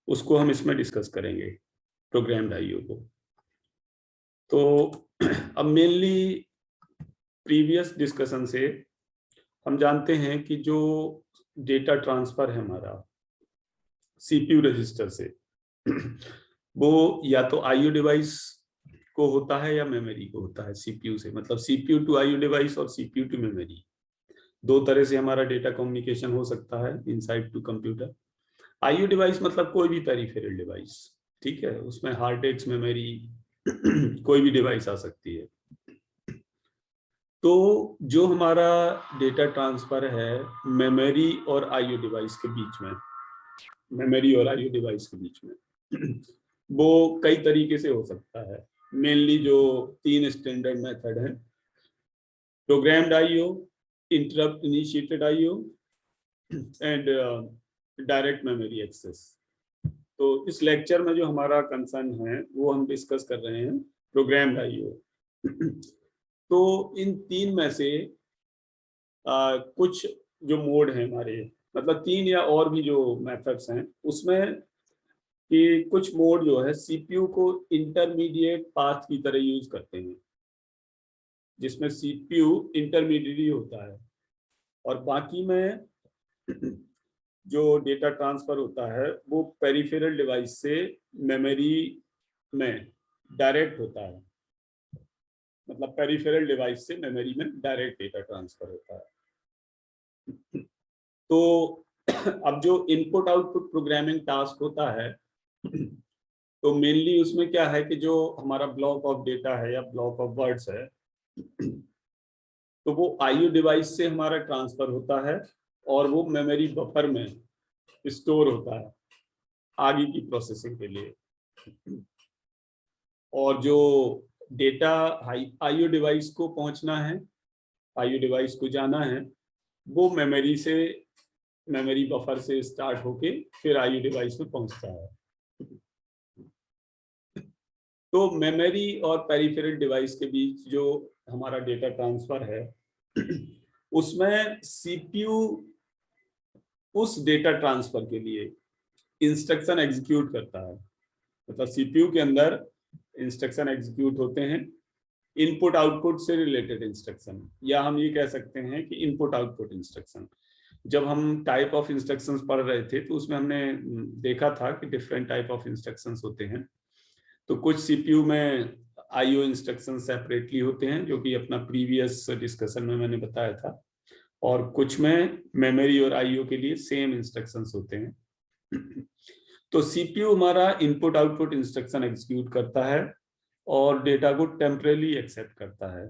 उसको हम इसमें डिस्कस करेंगे, प्रोग्राम्ड आईओ को। तो अब मेनली प्रीवियस डिस्कशन से हम जानते हैं कि जो डेटा ट्रांसफर है हमारा सीपीयू रजिस्टर से वो या तो आईओ डिवाइस को होता है या मेमोरी को होता है। सीपीयू से मतलब सीपीयू टू आईओ डिवाइस और सीपीयू टू मेमोरी, दो तरह से हमारा डेटा कम्युनिकेशन हो सकता है inside to computer. IO device मतलब कोई भी पेरिफेरल डिवाइस, ठीक है, उसमें हार्ड डिस्क, मेमोरी कोई भी डिवाइस आ सकती है। तो जो हमारा डेटा ट्रांसफर है मेमोरी और आईओ डिवाइस के बीच में, मेमोरी और आईओ डिवाइस के बीच में वो कई तरीके से हो सकता है। मेनली जो 3 स्टैंडर्ड मेथड है, programmed IO, interrupt initiated IO and direct memory access. तो इस लेक्चर में जो हमारा कंसर्न है वो हम डिस्कस कर रहे हैं प्रोग्राम्ड आईओ। तो इन 3 में से कुछ जो मोड हैं हमारे, मतलब 3 या और भी जो मेथड्स हैं उसमें कि कुछ मोड जो है सीपीयू को इंटरमीडिएट पाथ की तरह यूज करते हैं, जिसमें सीपीयू इंटरमीडिएट होता है और बाकी में जो डेटा ट्रांसफर होता है वो पेरिफेरल डिवाइस से मेमोरी में डायरेक्ट होता है। मतलब पेरिफेरल डिवाइस से मेमोरी में डायरेक्ट डेटा ट्रांसफर होता है। तो अब जो इनपुट आउटपुट प्रोग्रामिंग टास्क होता है तो मेनली उसमें क्या है कि जो हमारा ब्लॉक ऑफ डेटा है या ब्लॉक ऑफ वर्ड्स है तो वो आईओ डिवाइस से हमारा ट्रांसफर होता है और वो मेमोरी बफर में स्टोर होता है आगे की प्रोसेसिंग के लिए। और जो डेटा आईओ डिवाइस को पहुंचना है, आईओ डिवाइस को जाना है, वो मेमोरी से, मेमोरी बफर से स्टार्ट होके फिर आईओ डिवाइस में पहुंचता है। तो मेमोरी और पेरिफेरल डिवाइस के बीच जो हमारा डेटा ट्रांसफर है उसमें सीपीयू उस डेटा ट्रांसफर के लिए इंस्ट्रक्शन एग्जीक्यूट करता है। मतलब सीपीयू के अंदर इंस्ट्रक्शन एग्जीक्यूट होते हैं, इनपुट आउटपुट से रिलेटेड इंस्ट्रक्शन, या हम ये कह सकते हैं कि इनपुट आउटपुट इंस्ट्रक्शन। जब हम टाइप ऑफ इंस्ट्रक्शंस पढ़ रहे थे तो उसमें हमने देखा था कि डिफरेंट टाइप ऑफ इंस्ट्रक्शंस होते हैं। तो कुछ सीपीयू में आईओ इंस्ट्रक्शन सेपरेटली होते हैं जो कि अपना प्रीवियस डिस्कशन में मैंने बताया था, और कुछ में मेमोरी और आईओ के लिए सेम इंस्ट्रक्शंस होते हैं। तो सीपीयू हमारा इनपुट आउटपुट इंस्ट्रक्शन एग्जीक्यूट करता है और डेटा को टेम्परेली एक्सेप्ट करता है,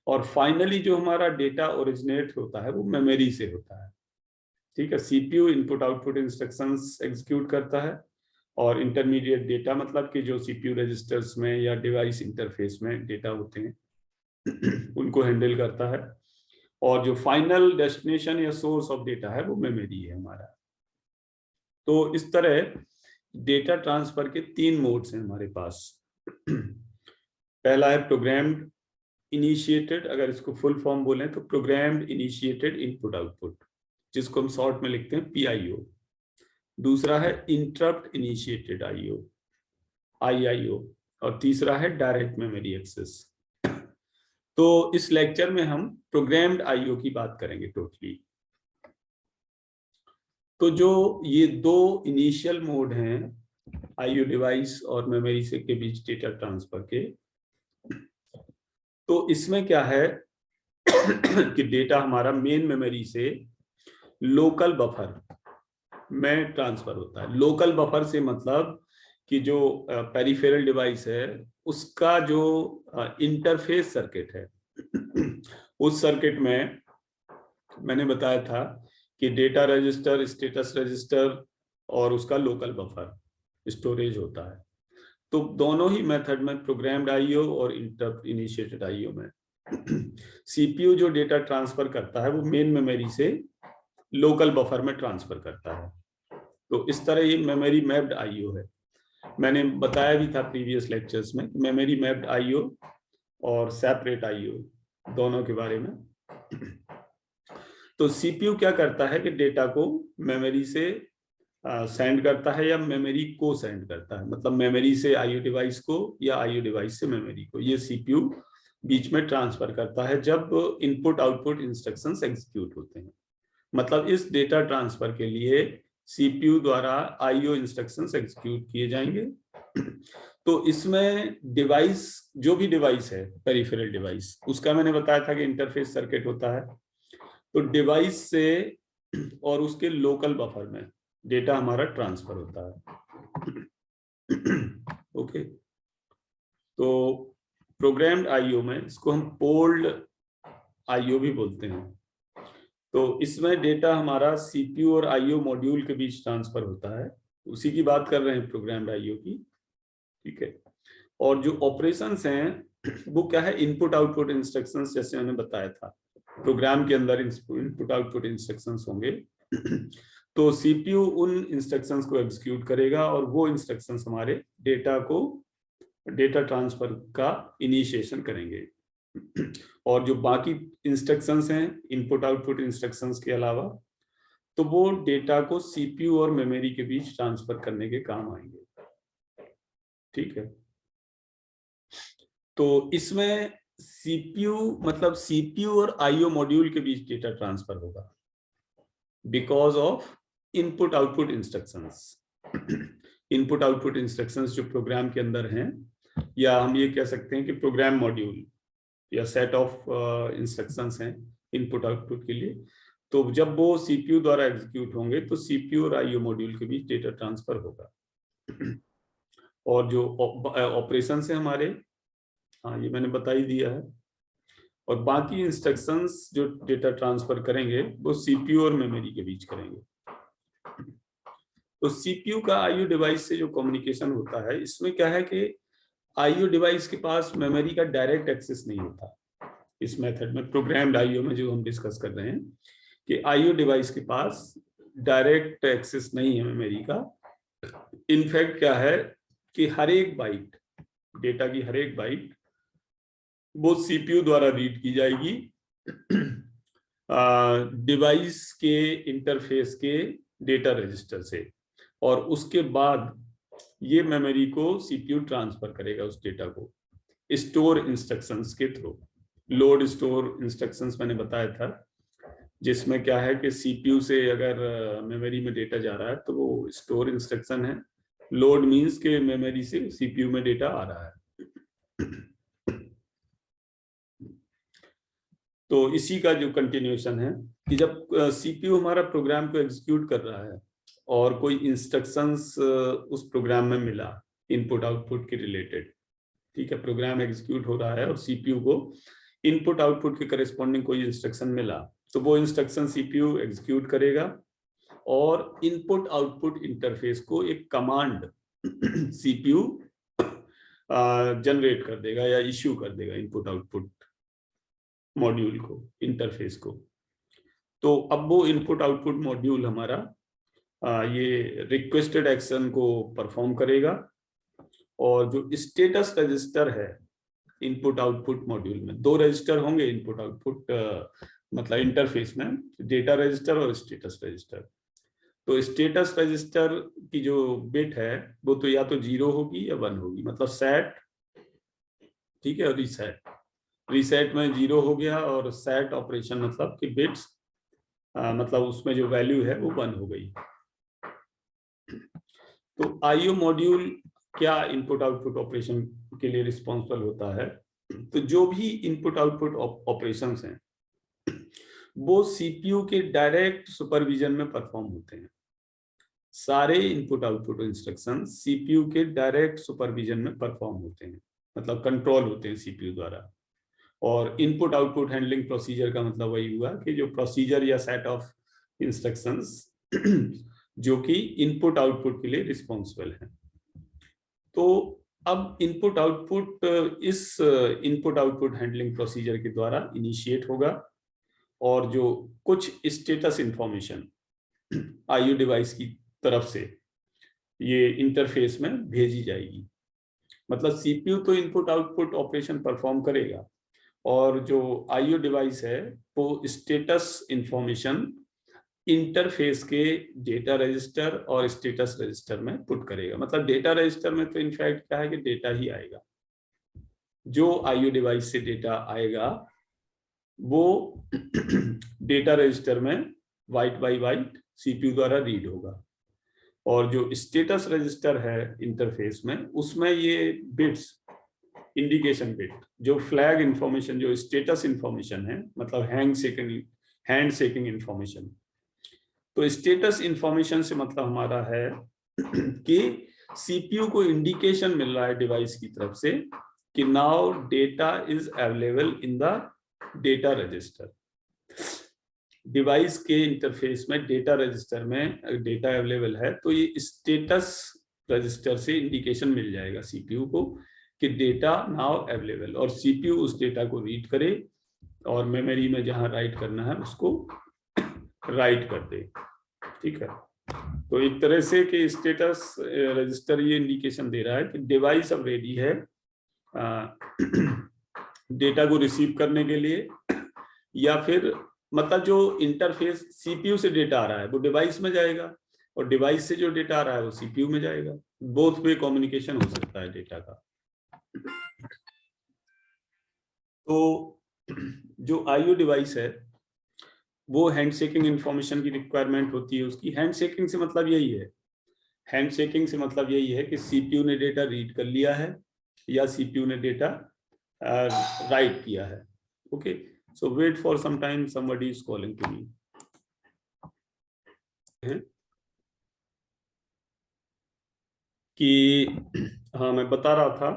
और फाइनली जो हमारा डेटा ओरिजिनेट होता है वो मेमोरी से होता है। ठीक है, CPU input output instructions execute करता है और इंटरमीडिएट डेटा मतलब कि जो सीपीयू रजिस्टर्स में या डिवाइस इंटरफेस में डेटा होते हैं उनको हैंडल करता है, और जो फाइनल डेस्टिनेशन या सोर्स ऑफ डेटा है वो मेमोरी है हमारा। तो इस तरह डेटा ट्रांसफर के 3 मोड्स हैं हमारे पास। पहला है प्रोग्राम्ड इनिशिएटेड, अगर इसको फुल फॉर्म बोलें तो प्रोग्राम्ड इनिशिएटेड इनपुट आउटपुट, जिसको हम शॉर्ट में लिखते हैं पीआईओ। दूसरा है इंटरप्ट इनिशिएटेड आईओ, आईआईओ, और तीसरा है डायरेक्ट मेमोरी एक्सेस। तो इस लेक्चर में हम प्रोग्राम्ड आईओ की बात करेंगे टोटली। तो जो ये 2 इनिशियल मोड हैं आईओ डिवाइस और मेमोरी से के बीच डेटा ट्रांसफर के, तो इसमें क्या है कि डेटा हमारा मेन मेमोरी से लोकल बफर में ट्रांसफर होता है। लोकल बफर से मतलब कि जो पेरिफेरल डिवाइस है उसका जो इंटरफेस सर्किट है उस सर्किट में मैंने बताया था कि डेटा रजिस्टर, स्टेटस रजिस्टर और उसका लोकल बफर स्टोरेज होता है। तो दोनों ही मेथड में, प्रोग्राम्ड आईओ और इंटरप्ट इनिशिएटेड आईओ में, सीपीयू जो डेटा ट्रांसफर करता है वो मेन मेमोरी से लोकल बफर में ट्रांसफर करता है। तो इस तरह ये मेमोरी मैप्ड आईओ है। मैंने बताया भी था प्रीवियस लेक्चर्स में मेमोरी मैप्ड आईओ और सेपरेट आईओ दोनों के बारे में। तो सीपीयू क्या करता है कि डेटा को मेमोरी से सेंड करता है या मेमोरी को सेंड करता है, मतलब मेमोरी से आईओ डिवाइस को या आईओ डिवाइस से मेमोरी को, ये सीपीयू बीच में ट्रांसफर करता है जब इनपुट आउटपुट इंस्ट्रक्शंस एग्जीक्यूट होते हैं। मतलब इस डेटा ट्रांसफर के लिए सीपीयू द्वारा आईओ इंस्ट्रक्शंस एग्जीक्यूट किए जाएंगे। तो इसमें डिवाइस, जो भी डिवाइस है पेरिफेरल डिवाइस, उसका मैंने बताया था कि इंटरफेस सर्किट होता है। तो डिवाइस से और उसके लोकल बफर में डेटा हमारा ट्रांसफर होता है। ओके, तो प्रोग्राम्ड आईओ में इसको हम पोल्ड आईओ भी बोलते हैं। तो इसमें डेटा हमारा सीपीयू और आईओ मॉड्यूल के बीच ट्रांसफर होता है, उसी की बात कर रहे हैं प्रोग्राम्ड आईओ की। ठीक है, और जो ऑपरेशंस हैं वो क्या है, इनपुट आउटपुट इंस्ट्रक्शंस, जैसे मैंने बताया था प्रोग्राम के अंदर इनपुट आउटपुट इंस्ट्रक्शंस होंगे। तो सीपीयू उन इंस्ट्रक्शंस को एग्जीक्यूट करेगा और वो इंस्ट्रक्शंस हमारे डेटा ट्रांसफर का इनिशिएशन करेंगे। और जो बाकी इंस्ट्रक्शंस हैं इनपुट आउटपुट इंस्ट्रक्शंस के अलावा, तो वो डेटा को सीपीयू और मेमोरी के बीच ट्रांसफर करने के काम आएंगे। ठीक है, तो इसमें सीपीयू मतलब सीपीयू और आईओ मॉड्यूल के बीच डेटा ट्रांसफर होगा because of input output instructions. Input output instructions जो प्रोग्राम के अंदर हैं, या हम ये कह सकते हैं कि प्रोग्राम मॉड्यूल या सेट ऑफ इंस्ट्रक्शंस हैं इनपुट आउटपुट के लिए। तो जब वो सीपीयू द्वारा एग्जीक्यूट होंगे तो सीपीयू और आईओ मॉड्यूल के बीच डेटा ट्रांसफर होगा। और जो ऑपरेशंस है हमारे, हाँ ये मैंने बता ही दिया है। और बाकी इंस्ट्रक्शंस जो डेटा ट्रांसफर करेंगे वो सीपीयू और मेमोरी के बीच करेंगे। तो सीपीयू का आईओ डिवाइस से जो कम्युनिकेशन होता है, इसमें क्या है कि आईओ डिवाइस के पास मेमोरी का डायरेक्ट एक्सेस नहीं होता। इस मेथड में, प्रोग्राम्ड आईओ में जो हम डिस्कस कर रहे हैं, कि आईओ डिवाइस के पास डायरेक्ट एक्सेस नहीं है मेमोरी का। इनफैक्ट क्या है कि हर एक बाइट, डेटा की हर एक बाइट वो सीपीयू द्वारा रीड की जाएगी डिवाइस के इंटरफेस के डेटा रजिस्टर से, और उसके बाद ये मेमोरी को सीपीयू ट्रांसफर करेगा उस डेटा को स्टोर इंस्ट्रक्शंस के थ्रू। लोड स्टोर इंस्ट्रक्शंस मैंने बताया था, जिसमें क्या है कि सीपीयू से अगर मेमोरी में डेटा जा रहा है तो वो स्टोर इंस्ट्रक्शन है। लोड मींस के मेमोरी से सीपीयू में डेटा आ रहा है। तो इसी का जो कंटिन्यूएशन है कि जब सीपीयू हमारा प्रोग्राम को एग्जीक्यूट कर रहा है और कोई इंस्ट्रक्शंस उस प्रोग्राम में मिला इनपुट आउटपुट के रिलेटेड, ठीक है, प्रोग्राम एग्जीक्यूट हो रहा है और सीपीयू को इनपुट आउटपुट के करस्पॉन्डिंग कोई इंस्ट्रक्शन मिला, तो वो इंस्ट्रक्शन सीपीयू एग्जीक्यूट करेगा और इनपुट आउटपुट इंटरफेस को एक कमांड सीपीयू जनरेट कर देगा या इश्यू कर देगा इनपुट आउटपुट मॉड्यूल को, इंटरफेस को। तो अब वो इनपुट आउटपुट मॉड्यूल हमारा ये रिक्वेस्टेड एक्शन को परफॉर्म करेगा, और जो स्टेटस रजिस्टर है इनपुट आउटपुट मॉड्यूल में, दो रजिस्टर होंगे इनपुट आउटपुट मतलब इंटरफेस में, डेटा रजिस्टर और स्टेटस रजिस्टर। तो स्टेटस रजिस्टर की जो बिट है वो तो या तो 0 होगी या 1 होगी, मतलब सेट, ठीक है, और रीसेट। रीसेट में 0 हो गया और सेट ऑपरेशन मतलब कि बिट्स मतलब उसमें जो वैल्यू है वो 1 हो गई। तो आईओ मॉड्यूल क्या इनपुट आउटपुट ऑपरेशन के लिए रिस्पॉन्सिबल होता है, तो जो भी इनपुट आउटपुट ऑपरेशंस हैं वो सीपीयू के डायरेक्ट सुपरविजन में परफॉर्म होते हैं। सारे इनपुट आउटपुट इंस्ट्रक्शन सीपीयू के डायरेक्ट सुपरविजन में परफॉर्म होते हैं, मतलब कंट्रोल होते हैं सीपीयू द्वारा। और इनपुट आउटपुट हैंडलिंग प्रोसीजर का मतलब वही हुआ कि जो प्रोसीजर या सेट ऑफ इंस्ट्रक्शंस जो कि इनपुट आउटपुट के लिए रिस्पॉन्सिबल है। तो अब इनपुट आउटपुट इस इनपुट आउटपुट हैंडलिंग प्रोसीजर के द्वारा इनिशिएट होगा, और जो कुछ स्टेटस इंफॉर्मेशन आईओ डिवाइस की तरफ से ये इंटरफेस में भेजी जाएगी। मतलब सीपीयू तो इनपुट आउटपुट ऑपरेशन परफॉर्म करेगा, और जो आईओ डिवाइस है वो स्टेटस इंफॉर्मेशन इंटरफेस के डेटा रजिस्टर और स्टेटस रजिस्टर में पुट करेगा। मतलब डेटा रजिस्टर में तो इनफैक्ट क्या है कि डेटा ही आएगा, जो आईओ डिवाइस से डेटा आएगा वो डेटा रजिस्टर में बाइट बाय बाइट सीपीयू द्वारा रीड होगा। और जो स्टेटस रजिस्टर है इंटरफेस में, उसमें ये बिट्स, इंडिकेशन बिट, जो फ्लैग इंफॉर्मेशन, जो स्टेटस इंफॉर्मेशन है, मतलब हैंड शेकिंग इंफॉर्मेशन। तो स्टेटस इंफॉर्मेशन से मतलब हमारा है कि सीपीयू को इंडिकेशन मिल रहा है डिवाइस की तरफ से कि now data is available in the data register. Device के इंटरफेस में डेटा रजिस्टर में डेटा अवेलेबल है, तो ये स्टेटस रजिस्टर से इंडिकेशन मिल जाएगा सीपीयू को कि डेटा नाउ अवेलेबल, और सीपीयू उस डेटा को रीड करे और मेमोरी में जहां राइट करना है उसको राइट कर दे। ठीक है, तो एक तरह से कि स्टेटस रजिस्टर ये इंडिकेशन दे रहा है कि डिवाइस अब रेडी है डेटा को रिसीव करने के लिए, या फिर मतलब जो इंटरफेस सीपीयू से डेटा आ रहा है वो डिवाइस में जाएगा, और डिवाइस से जो डेटा आ रहा है वो सीपीयू में जाएगा। बोथ वे कम्युनिकेशन हो सकता है डेटा का। तो जो आईओ डिवाइस है वो हैंडशेकिंग इंफॉर्मेशन की रिक्वायरमेंट होती है उसकी। हैंडशेकिंग से मतलब यही है, हैंडशेकिंग से मतलब यही है कि सीपीयू ने डेटा रीड कर लिया है या सीपीयू ने डेटा राइट किया है। Okay, so wait for some time, somebody is calling to me. कि हाँ, मैं बता रहा था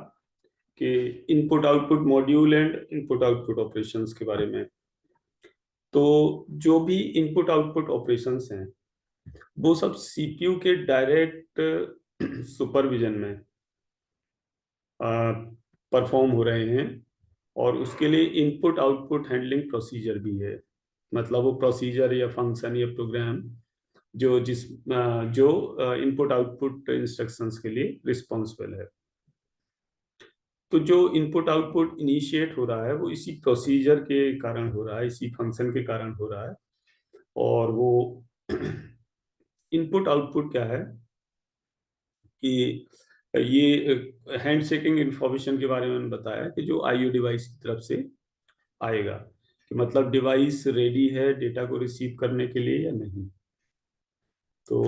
कि input output module and input output operations के बारे में। तो जो भी इनपुट आउटपुट ऑपरेशंस हैं वो सब सीपीयू के डायरेक्ट सुपरविजन में परफॉर्म हो रहे हैं, और उसके लिए इनपुट आउटपुट हैंडलिंग प्रोसीजर भी है। मतलब वो प्रोसीजर या फंक्शन या प्रोग्राम जो इनपुट आउटपुट इंस्ट्रक्शंस के लिए रिस्पॉन्सिबल है। तो जो इनपुट आउटपुट इनिशिएट हो रहा है वो इसी प्रोसीजर के कारण हो रहा है, इसी फंक्शन के कारण हो रहा है। और वो इनपुट आउटपुट क्या है कि ये हैंड शेकिंग इंफॉर्मेशन के बारे में बताया कि जो आईओ डिवाइस की तरफ से आएगा, कि मतलब डिवाइस रेडी है डेटा को रिसीव करने के लिए या नहीं। तो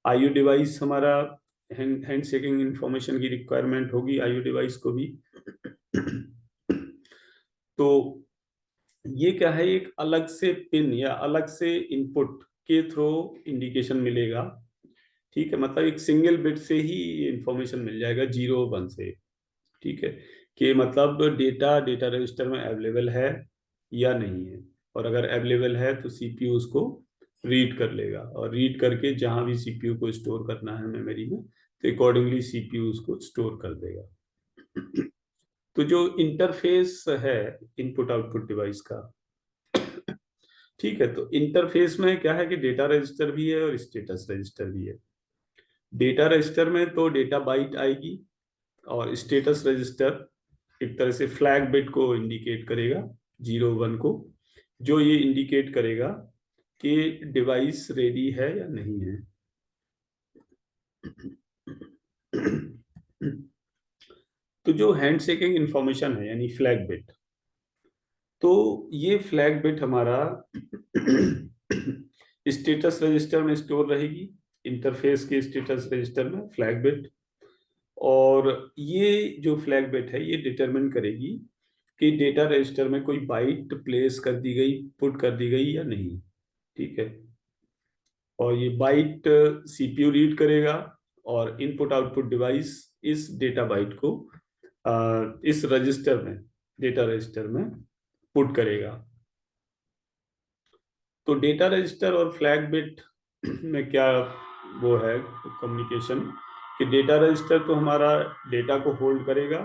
आईओ डिवाइस हमारा हैंड शेकिंग इंफॉर्मेशन की रिक्वायरमेंट होगी आईओ डिवाइस को भी। तो ये क्या है, एक अलग से पिन या अलग से इनपुट के थ्रू इंडिकेशन मिलेगा। ठीक है, मतलब एक सिंगल बिट से ही इंफॉर्मेशन मिल जाएगा 0 1 से। ठीक है, कि मतलब डेटा डेटा रजिस्टर में अवेलेबल है या नहीं है, और अगर अवेलेबल है तो सीपीयू उसको रीड कर लेगा, और रीड करके जहां भी सीपीयू को स्टोर करना है मेमोरी में तो अकॉर्डिंगली सीपीयू उसको स्टोर कर देगा। तो जो इंटरफेस है इनपुट आउटपुट डिवाइस का, ठीक है, तो इंटरफेस में क्या है कि डेटा रजिस्टर भी है और स्टेटस रजिस्टर भी है। डेटा रजिस्टर में तो डेटा बाइट आएगी, और स्टेटस रजिस्टर एक तरह से फ्लैग बिट को इंडिकेट करेगा 0 1 को, जो ये इंडिकेट करेगा कि डिवाइस रेडी है या नहीं है। तो जो हैंड शेकिंग इंफॉर्मेशन है यानी फ्लैग बिट, तो ये फ्लैग बिट हमारा स्टेटस रजिस्टर में स्टोर रहेगी, इंटरफेस के स्टेटस रजिस्टर में फ्लैग बिट। और ये जो फ्लैग बिट है ये डिटरमिन करेगी कि डेटा रजिस्टर में कोई बाइट प्लेस कर दी गई, पुट कर दी गई या नहीं। ठीक है, और ये बाइट सीपीयू रीड करेगा, और इनपुट आउटपुट डिवाइस इस डेटा बाइट को इस रजिस्टर में, डेटा रजिस्टर में पुट करेगा। तो डेटा रजिस्टर और फ्लैग बिट में क्या वो है कम्युनिकेशन, कि डेटा रजिस्टर तो हमारा डेटा को होल्ड करेगा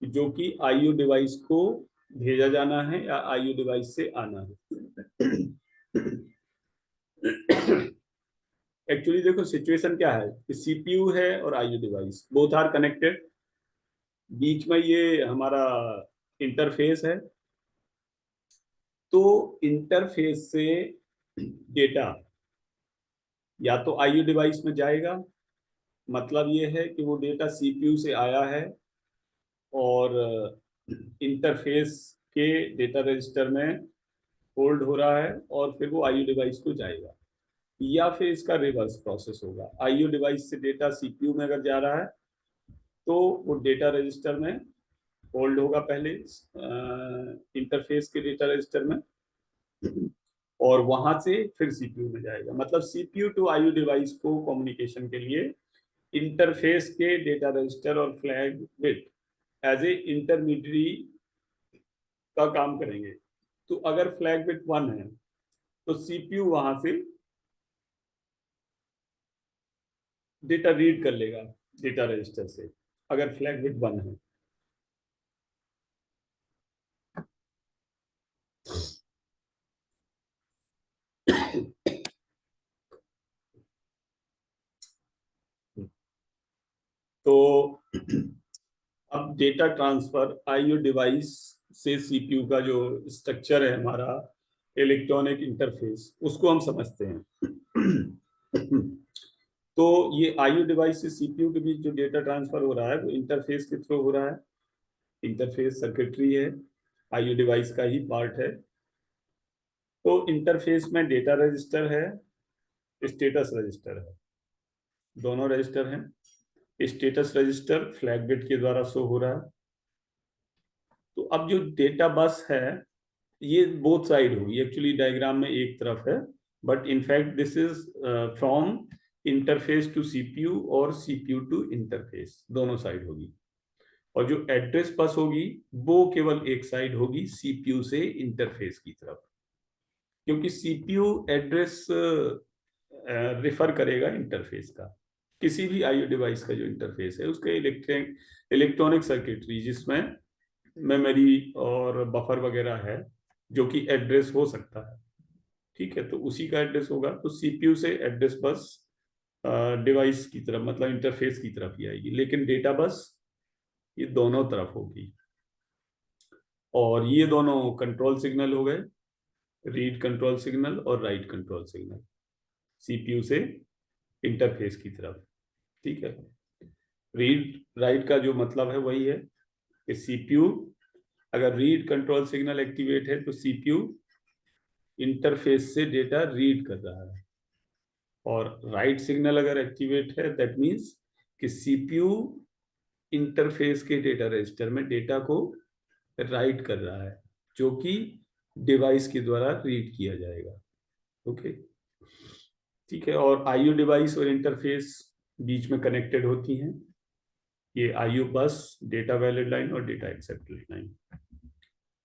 जो कि आईओ डिवाइस को भेजा जाना है या आईओ डिवाइस से आना है। एक्चुअली देखो सिचुएशन क्या है कि सीपीयू है और IO device both are connected, बीच में ये हमारा इंटरफेस है। तो इंटरफेस से डेटा या तो आईओ डिवाइस में जाएगा, मतलब ये है कि वो डेटा सीपीयू से आया है और इंटरफेस के डेटा रजिस्टर में होल्ड हो रहा है और फिर वो आईओ डिवाइस को जाएगा, या फिर इसका रिवर्स प्रोसेस होगा। आईओ डिवाइस से डेटा सीपीयू में अगर जा रहा है तो वो डेटा रजिस्टर में होल्ड होगा पहले इंटरफेस के डेटा रजिस्टर में, और वहां से फिर सीपीयू में जाएगा। मतलब सीपीयू टू आईओ डिवाइस को कम्युनिकेशन के लिए इंटरफेस के डेटा रजिस्टर और flag bit as a intermediary का काम करेंगे। तो अगर फ्लैग बिट 1 है तो सीपीयू वहां से डेटा रीड कर लेगा डेटा रजिस्टर से, अगर फ्लैग बिट 1 है। तो अब डेटा ट्रांसफर आईओ डिवाइस से सीपीयू का जो स्ट्रक्चर है हमारा इलेक्ट्रॉनिक इंटरफेस, उसको हम समझते हैं। तो ये आईओ डिवाइस से सीपीयू के बीच जो डेटा ट्रांसफर हो रहा है वो इंटरफेस के थ्रू हो रहा है। इंटरफेस सर्किटरी है, आईओ डिवाइस का ही पार्ट है। तो इंटरफेस में डेटा रजिस्टर है, स्टेटस रजिस्टर है, दोनों रजिस्टर हैं। स्टेटस रजिस्टर फ्लैग बिट के द्वारा शो हो रहा है। तो अब जो डेटा बस है ये बोथ साइड होगी, एक्चुअली डायग्राम में एक तरफ है, but in fact this is from interface to CPU और सीपीयू टू इंटरफेस, दोनों साइड होगी। और जो एड्रेस बस होगी वो केवल एक साइड होगी, सीपीयू से इंटरफेस की तरफ, क्योंकि सीपीयू एड्रेस रेफर करेगा इंटरफेस का। किसी भी आईओ डिवाइस का जो इंटरफेस है उसके इलेक्ट्रॉनिक सर्किटरी जिसमें मेमोरी और बफर वगैरह है जो कि एड्रेस हो सकता है, ठीक है, तो उसी का एड्रेस होगा। तो सीपीयू से एड्रेस बस डिवाइस की तरफ मतलब इंटरफेस की तरफ ही आएगी, लेकिन डेटा बस ये दोनों तरफ होगी। और ये दोनों कंट्रोल सिग्नल हो गए, रीड कंट्रोल सिग्नल और राइट कंट्रोल सिग्नल, सीपीयू से इंटरफेस की तरफ, ठीक है। रीड राइट का जो मतलब है वही है कि सीपीयू अगर रीड कंट्रोल सिग्नल एक्टिवेट है तो सीपीयू इंटरफेस से डेटा रीड कर रहा है, और राइट सिग्नल अगर एक्टिवेट है दैट मींस कि सीपीयू इंटरफेस के डेटा रजिस्टर में डेटा को राइट कर रहा है जो कि डिवाइस के द्वारा रीड किया जाएगा। ओके, ठीक है। और आईओ डिवाइस और इंटरफेस बीच में कनेक्टेड होती हैं, ये आईओ बस, डेटा वैलिड लाइन और डेटा एक्सेप्टेड लाइन।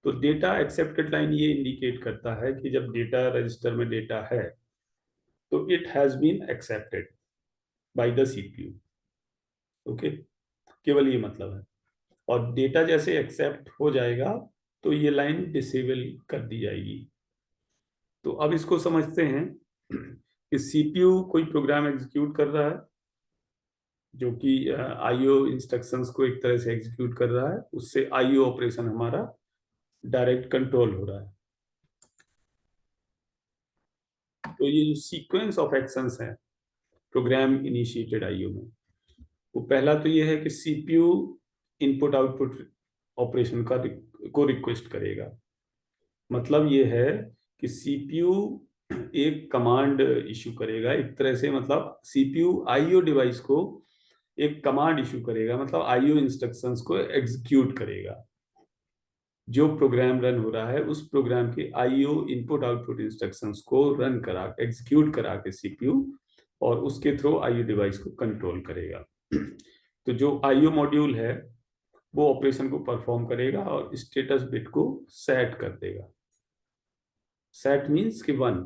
तो डेटा एक्सेप्टेड लाइन ये इंडिकेट करता है कि जब डेटा रजिस्टर में डेटा है तो it has been accepted by the CPU. Okay, केवल ये मतलब है। और डेटा जैसे एक्सेप्ट हो जाएगा तो ये लाइन डिसेबल कर दी जाएगी। तो अब इसको समझते हैं कि सीपीयू कोई प्रोग्राम एग्जीक्यूट कर रहा है जो कि आईओ इंस्ट्रक्शंस को एक तरह से एग्जीक्यूट कर रहा है, उससे आईओ ऑपरेशन हमारा डायरेक्ट कंट्रोल हो रहा है। तो ये जो सीक्वेंस ऑफ एक्शंस है प्रोग्राम इनिशिएटेड आईओ में, वो पहला तो ये है कि सीपीयू इनपुट आउटपुट ऑपरेशन को रिक्वेस्ट करेगा। मतलब ये है कि सीपीयू एक कमांड इशू करेगा एक तरह से, मतलब सीपीयू आईओ डिवाइस को एक कमांड इशू करेगा, मतलब आईओ इंस्ट्रक्शंस को एग्जीक्यूट करेगा। जो प्रोग्राम रन हो रहा है उस प्रोग्राम के आईओ इनपुट आउटपुट इंस्ट्रक्शंस को रन करा एग्जीक्यूट करा के सीपीयू और उसके थ्रू आईओ डिवाइस को कंट्रोल करेगा। तो जो आईओ मॉड्यूल है वो ऑपरेशन को परफॉर्म करेगा और स्टेटस बिट को सेट कर देगा। सेट मीन्स कि 1,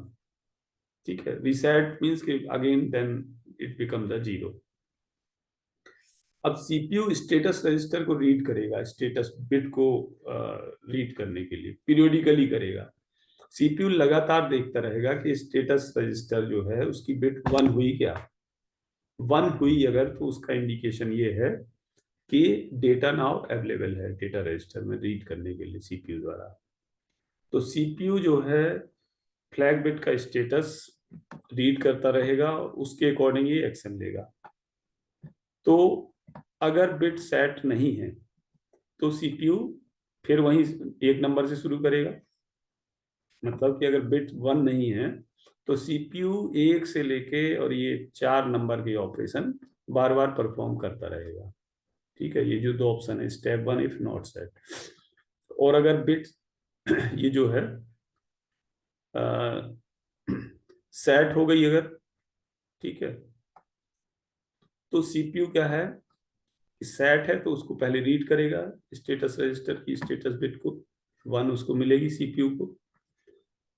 ठीक है। रीसेट मीन्स कि again then it become the 0। अब सीपीयू स्टेटस रजिस्टर को रीड करेगा, स्टेटस बिट को रीड करने के लिए पीरियोडिकली करेगा। सीपीयू लगातार देखता रहेगा कि स्टेटस रजिस्टर जो है उसकी बिट 1 हुई क्या। 1 हुई अगर तो उसका इंडिकेशन ये है कि डेटा नाउ अवेलेबल है डेटा रजिस्टर में रीड करने के लिए सीपीयू द्वारा। तो सीपीयू जो है फ्लैग बिट का स्टेटस रीड करता रहेगा और उसके अकॉर्डिंग ही एक्शन लेगा। तो अगर बिट सेट नहीं है तो सीपीयू फिर वहीं एक नंबर से शुरू करेगा। मतलब कि अगर बिट 1 नहीं है तो सीपीयू 1 से लेके और ये 4 नंबर के ऑपरेशन बार बार परफॉर्म करता रहेगा। ठीक है, ये जो दो ऑप्शन है, स्टेप 1 इफ नॉट सेट। और अगर बिट ये जो है सेट हो गई अगर, ठीक है, तो सीपीयू क्या है, सेट है तो उसको पहले रीड करेगा स्टेटस रजिस्टर की स्टेटस बिट को, 1 उसको मिलेगी सीपीयू को।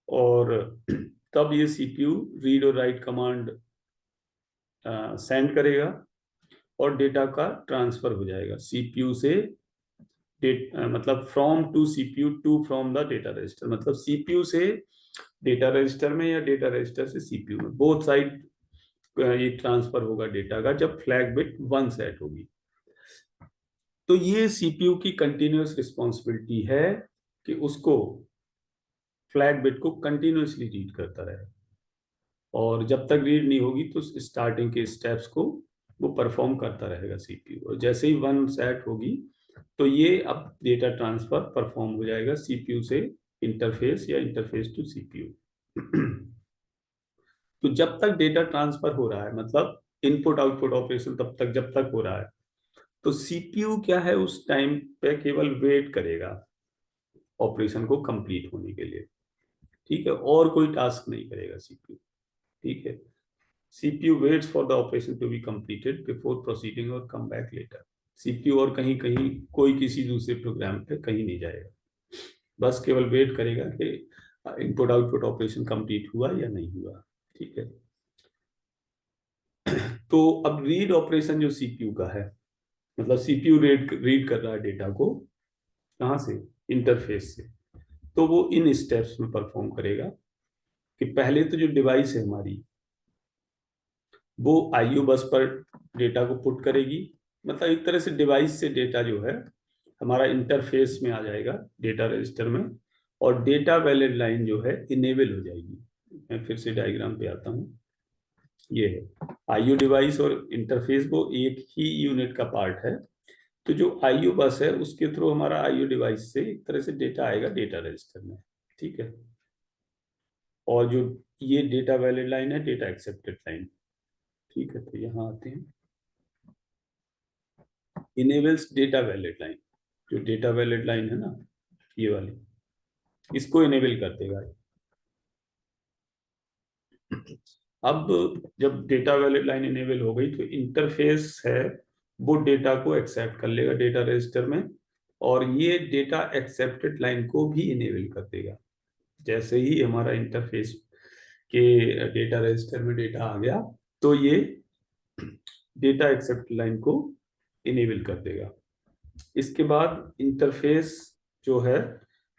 और तब ये सीपीयू रीड और राइट कमांड सेंड करेगा और डेटा का ट्रांसफर हो जाएगा सीपीयू से मतलब from to CPU to from the data register, मतलब सीपीयू से डेटा रजिस्टर में या डेटा रजिस्टर से सीपीयू में, बोथ साइड ये ट्रांसफर होगा डेटा का जब फ्लैग बिट 1 सेट होगी। तो ये सीपीयू की कंटिन्यूअस रिस्पॉन्सिबिलिटी है कि उसको फ्लैग बिट को कंटिन्यूअसली रीड करता रहे, और जब तक रीड नहीं होगी तो स्टार्टिंग के स्टेप्स को वो परफॉर्म करता रहेगा सीपीयू। और जैसे ही 1 सेट होगी तो ये अब डेटा ट्रांसफर परफॉर्म हो जाएगा सीपीयू से इंटरफेस या इंटरफेस टू सीपीयू। तो जब तक डेटा ट्रांसफर हो रहा है, मतलब इनपुट आउटपुट ऑपरेशन तब तक जब तक हो रहा है, तो सीपीयू क्या है उस टाइम पे केवल वेट करेगा ऑपरेशन को कंप्लीट होने के लिए। ठीक है, और कोई टास्क नहीं करेगा सीपीयू। ठीक है, CPU waits for the operation to be completed before proceeding और कम बैक लेटर। सीपीयू और कहीं कहीं कोई किसी दूसरे प्रोग्राम पे कहीं नहीं जाएगा, बस केवल वेट करेगा कि इनपुट आउटपुट ऑपरेशन कंप्लीट हुआ या नहीं हुआ। ठीक है, तो अब रीड ऑपरेशन जो सीपीयू का है, मतलब सीपीयू रीड कर रहा है डेटा को, कहाँ से, इंटरफेस से। तो वो इन स्टेप्स में परफॉर्म करेगा कि पहले तो जो डिवाइस है हमारी वो आईओ बस पर डेटा को पुट करेगी, मतलब एक तरह से डिवाइस से डेटा जो है हमारा इंटरफेस में आ जाएगा डेटा रजिस्टर में, और डेटा वैलिड लाइन जो है इनेबल हो जाएगी। मैं फिर से डायग्राम पे आता हूँ। ये है आईओ डिवाइस और इंटरफेस, वो एक ही यूनिट का पार्ट है। तो जो आईओ बस है उसके थ्रू हमारा आईओ डिवाइस से एक तरह से डेटा आएगा डेटा रजिस्टर में। ठीक है, और जो ये डेटा वैलिड लाइन है डेटा एक्सेप्टेड लाइन। ठीक है, तो यहाँ आते हैं, इनेबल्स डेटा वैलिड लाइन। जो डेटा वैलिड लाइन है ना, ये वाली, इसको इनेबल कर देगा। अब जब डेटा वैलिड लाइन इनेबल हो गई तो इंटरफेस है वो डेटा को एक्सेप्ट कर लेगा डेटा रजिस्टर में, और ये डेटा एक्सेप्टेड लाइन को भी इनेबल कर देगा। जैसे ही हमारा इंटरफेस के डेटा रजिस्टर में डेटा आ गया तो ये डेटा एक्सेप्ट लाइन को इनेबल कर देगा। इसके बाद इंटरफेस जो है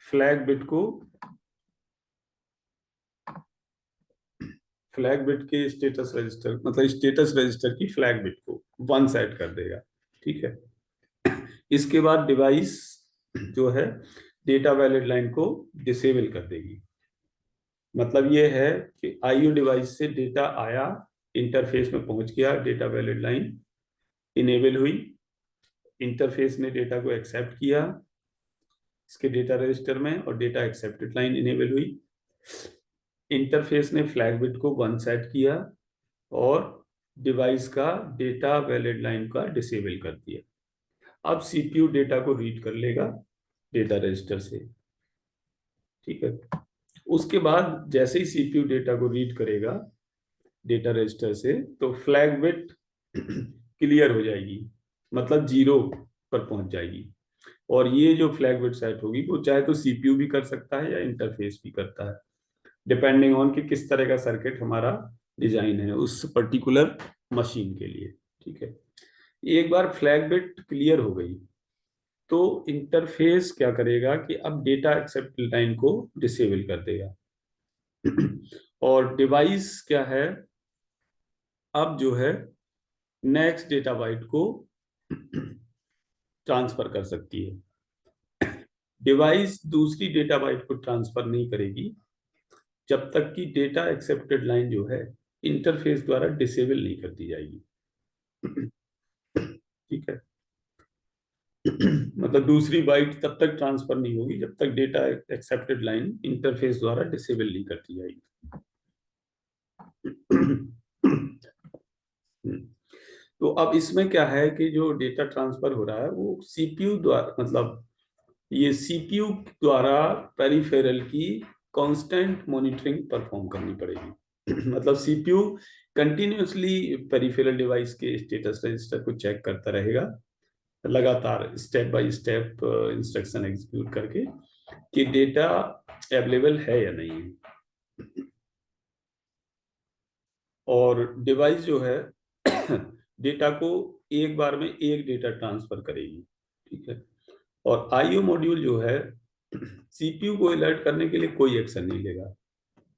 फ्लैग बिट को, फ्लैग बिट के स्टेटस रजिस्टर, मतलब स्टेटस रजिस्टर की फ्लैग बिट को 1 सेट कर देगा। ठीक है, इसके बाद डिवाइस जो है डेटा वैलिड लाइन को डिसेबल कर देगी। मतलब ये है कि आईओ डिवाइस से डेटा आया, इंटरफेस में पहुंच गया, डेटा वैलिड लाइन इनेबल हुई, इंटरफेस ने डेटा को एक्सेप्ट किया इसके डेटा रजिस्टर में और डेटा एक्सेप्टेड लाइन इनेबल हुई, इंटरफेस ने फ्लैग बिट को 1 सेट किया और डिवाइस का डेटा वैलिड लाइन का डिसेबल कर दिया। अब सीपीयू डेटा को रीड कर लेगा डेटा रजिस्टर से। ठीक है, उसके बाद जैसे ही सीपीयू डेटा को रीड करेगा डेटा रजिस्टर से तो फ्लैग बिट क्लियर हो जाएगी, मतलब 0 पर पहुंच जाएगी। और ये जो फ्लैग बिट सेट होगी वो चाहे तो सीपीयू भी कर सकता है या इंटरफेस भी करता है, डिपेंडिंग ऑन कि किस तरह का सर्किट हमारा डिजाइन है उस पर्टिकुलर मशीन के लिए। ठीक है, एक बार फ्लैग बिट क्लियर हो गई तो इंटरफेस क्या करेगा कि अब डेटा एक्सेप्ट लाइन को डिसेबल कर देगा और डिवाइस क्या है, अब जो है नेक्स्ट डेटा बाइट को ट्रांसफर कर सकती है। डिवाइस दूसरी डेटा बाइट को ट्रांसफर नहीं करेगी जब तक कि डेटा एक्सेप्टेड लाइन जो है इंटरफेस द्वारा डिसेबल नहीं कर दी जाएगी। ठीक है। मतलब दूसरी बाइट तब तक ट्रांसफर नहीं होगी जब तक डेटा एक्सेप्टेड लाइन इंटरफेस द्वारा डिसेबल नहीं कर दी जाएगी। तो अब इसमें क्या है कि जो डेटा ट्रांसफर हो रहा है वो सीपीयू द्वारा, मतलब ये सीपीयू द्वारा पेरिफेरल की कांस्टेंट मॉनिटरिंग परफॉर्म करनी पड़ेगी। मतलब सीपीयू कंटिन्यूअसली पेरिफेरल डिवाइस के स्टेटस रजिस्टर को चेक करता रहेगा, लगातार step by step instruction execute करके कि डेटा अवेलेबल है या नहीं है। और डिवाइस जो है डेटा को एक बार में एक डेटा ट्रांसफर करेगी। ठीक है। और आईओ मॉड्यूल जो है सीपीयू को अलर्ट करने के लिए कोई एक्शन नहीं लेगा।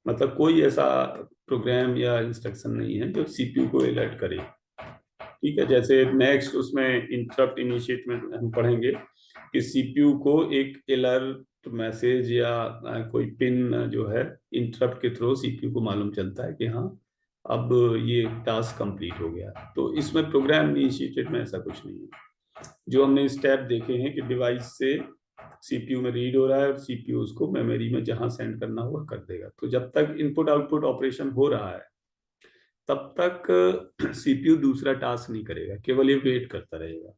मतलब कोई ऐसा प्रोग्राम या इंस्ट्रक्शन नहीं है जो सीपीयू को अलर्ट करे। ठीक है। जैसे नेक्स्ट उसमें इंटरप्ट इनिशिएट में हम पढ़ेंगे कि सीपीयू को एक अलर्ट मैसेज या कोई पिन जो है इंटरप्ट के थ्रू सीपीयू को मालूम चलता है कि हाँ अब ये टास्क कंप्लीट हो गया। तो इसमें प्रोग्राम इनिशिएटेड में ऐसा कुछ नहीं है। जो हमने स्टेप देखे हैं कि डिवाइस से सीपीयू में रीड हो रहा है और सीपीयू उसको मेमोरी में जहां सेंड करना होगा कर देगा। तो जब तक इनपुट आउटपुट ऑपरेशन हो रहा है तब तक सीपीयू दूसरा टास्क नहीं करेगा, केवल ये वेट करता रहेगा।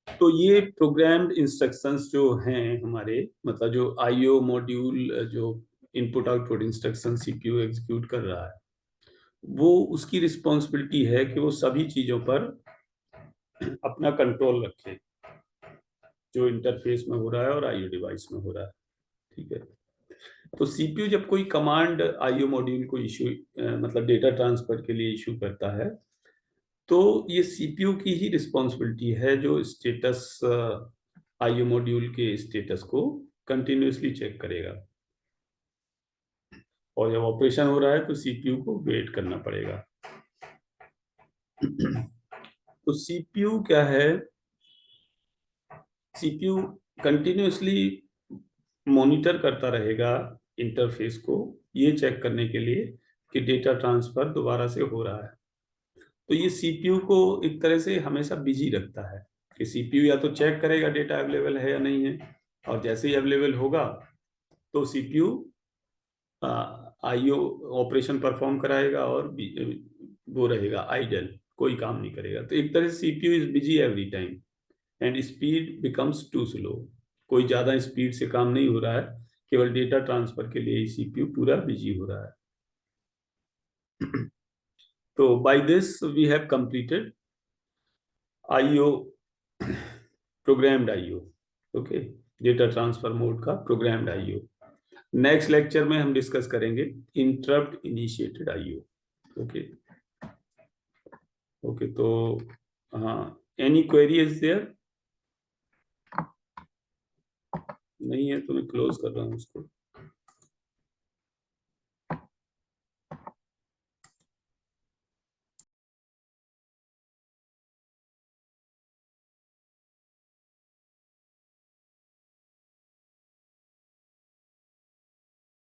तो ये प्रोग्राम्ड इंस्ट्रक्शंस जो हैं हमारे, मतलब जो आईओ मॉड्यूल जो input output instruction CPU execute कर रहा है, वो उसकी रिस्पॉन्सिबिलिटी है कि वो सभी चीजों पर अपना कंट्रोल रखे जो इंटरफेस में हो रहा है और आईओ डिवाइस में हो रहा है। ठीक है। तो सीपीयू जब कोई कमांड आईओ मॉड्यूल को इशू मतलब डेटा ट्रांसफर के लिए इशू करता है तो ये सीपीयू की ही रिस्पॉन्सिबिलिटी है जो स्टेटस आईओ मॉड्यूल के स्टेटस को कंटिन्यूअसली चेक करेगा। और जब ऑपरेशन हो रहा है तो सीपीयू को वेट करना पड़ेगा। तो सीपीयू क्या है, सीपीयू कंटिन्यूअसली मॉनिटर करता रहेगा इंटरफेस को, ये चेक करने के लिए कि डेटा ट्रांसफर दोबारा से हो रहा है। तो ये सीपीयू को एक तरह से हमेशा बिजी रखता है कि सीपीयू या तो चेक करेगा डेटा अवेलेबल है या नहीं है, और जैसे ही अवेलेबल होगा तो सीपीयू आईओ ऑपरेशन परफॉर्म कराएगा और वो रहेगा आइडल, कोई काम नहीं करेगा। तो एक तरह से CPU is busy every time and speed becomes too slow. कोई ज्यादा स्पीड से काम नहीं हो रहा है, केवल डेटा ट्रांसफर के लिए सीपीयू पूरा बिजी हो रहा है। तो by this we have completed IO, programmed IO. Okay, data transfer mode का प्रोग्राम्ड आईओ। नेक्स्ट लेक्चर में हम डिस्कस करेंगे interrupt initiated IO. Okay okay. तो हाँ, एनी क्वेरी इज देयर? नहीं है तो मैं क्लोज कर रहा हूँ उसको।